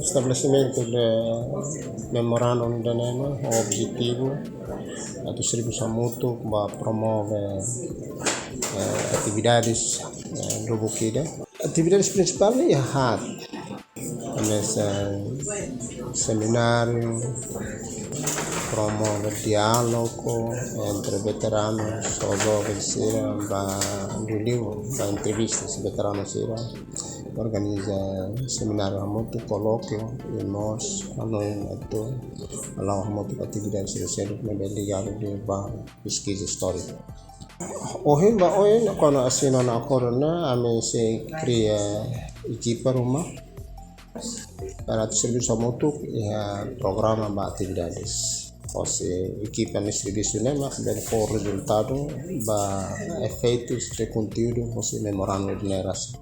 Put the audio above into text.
estabelecimento do memorando de NEMA, o objetivo a distribuição mútua para promover atividades do Bukida. Atividades principais é a mas seminário promove diálogo entre veteranos ou jovens do livro, para entrevistas veteranos organiza seminário muito colóquio e nós lá muito atividades sociais ligadas à pesquisa histórica. Hoje quando assinam na corona a mim se cria equipe rumah para distribuição mútua e programa de atividades. Você equipa distribuição mas bem for resultado para efeitos de conteúdo você memorando de geração.